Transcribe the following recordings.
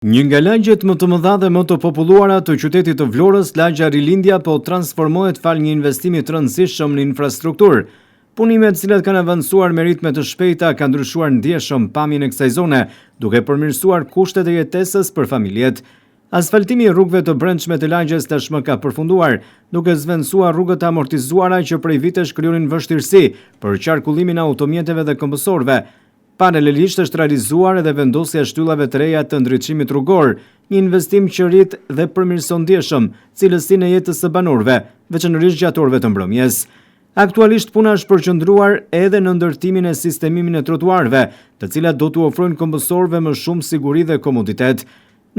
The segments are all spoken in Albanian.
Një nga lagjet më të mëdha dhe më të populluara të qytetit të Vlorës, lagja Rilindja po transformohet fal një investimi të rëndësishëm në infrastrukturë. Punimet cilat kanë avancuar me ritme të shpejta kanë ndryshuar ndjeshëm pamjen e kësaj zone, duke përmirësuar kushtet e jetesës për familjet. Asfaltimi i rrugëve të brendshme të lagjes tashmë ka përfunduar, duke zvendësuar rrugët amortizuara që prej vitesh krijonin vështirësi për qarkullimin e automjeteve dhe këmbësorëve. Paralelisht është realizuar edhe vendosja e shtyllave të reja të ndriçimit rrugor, një investim që rrit dhe përmirëson ndjeshëm cilësinë e jetës së banorëve, veçanërisht gjatë orëve të mbrëmjes. Aktualisht puna është përqendruar edhe në ndërtimin e sistemimin e trotuarëve, të cilat do t'u ofrojnë këmbësorëve më shumë siguri dhe komoditet.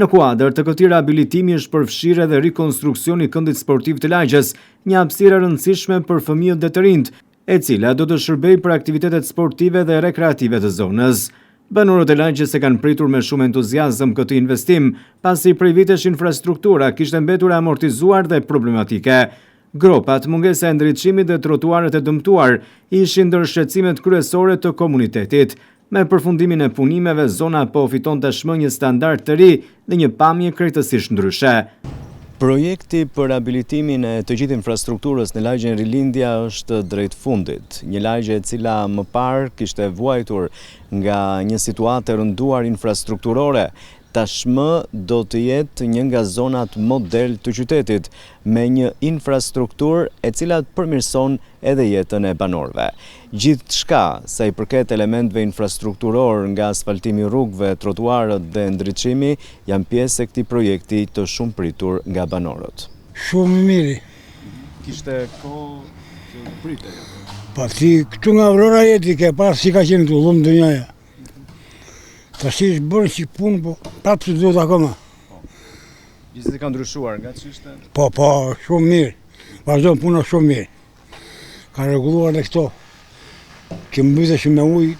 Në kuadër të këtij rihabilitimi është përfshirë edhe rikonstruksioni i këndit sportiv të lagjes, një hapësirë e rëndësishme për fëmijët dhe të rinjt, e cila do të shërbejë për aktivitetet sportive dhe rekreative të zonës. Banorët e lagjes e kanë pritur me shumë entuziazëm këtë investim, pasi prej vitesh infrastruktura kishte mbetur e amortizuar dhe problematike. Gropat, mungesa e ndriçimit dhe trotuarët e dëmtuar ishin ndër shqetësimet kryesore të komunitetit. Me përfundimin e punimeve, zona po fiton tashmë një standard të ri dhe një pamje krejtësisht ndryshe. Projekti për rihabilitimin e të gjithë infrastrukturës në lagjen Rilindja është drejt fundit. Një lagje e cila më parë kishte vuajtur nga një situatë e rënduar infrastrukturore, tashmë do të jetë një nga zonat model të qytetit, me një infrastrukturë e cila përmirëson edhe jetën e banorëve. Gjithçka sa i përket elementeve infrastrukturor nga asfaltimi i rrugëve, trotuarët dhe ndriçimi janë pjesë e këtij projekti të shumë pritur nga banorët. Shumë mirë. Kishte kohë të pritej. Pa ti këtu nga Vlora jeti ke pas si ka qenë këtu lumë dënjaja. Tash është bërë që punë, po prapë të duhet akoma. Gjithsesi ka ndryshuar nga ç'ishte? Po, shumë mirë. Vazhdon puna shumë mirë. Ka rregulluar dhe këto. Që mbyteshin me ujë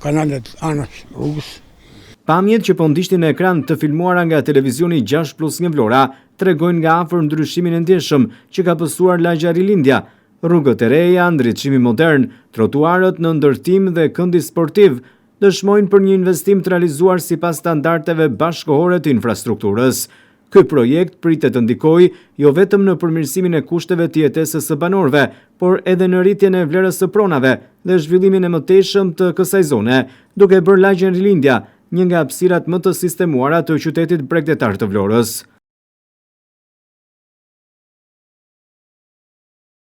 kanalet anash rrugës. Pamjet që po ndiqnin në ekran të filmuara nga televizioni 6+1 Vlora tregojnë nga afër ndryshimin e ndjeshëm që ka pësuar lagja Rilindja. Rrugët e reja, ndriçimi modern, trotuarët në ndërtim dhe këndi sportiv dëshmojnë për një investim të realizuar sipas standardeve bashkëkohore të infrastrukturës. Ky projekt pritet të ndikojë jo vetëm në përmirësimin e kushteve të jetesës së banorëve, por edhe në rritjen e vlerës së pronave dhe zhvillimin e mëtejshëm të kësaj zone, duke bërë lagjen Rilindja një nga hapësirat më të sistemuara të qytetit bregdetar të Vlorës.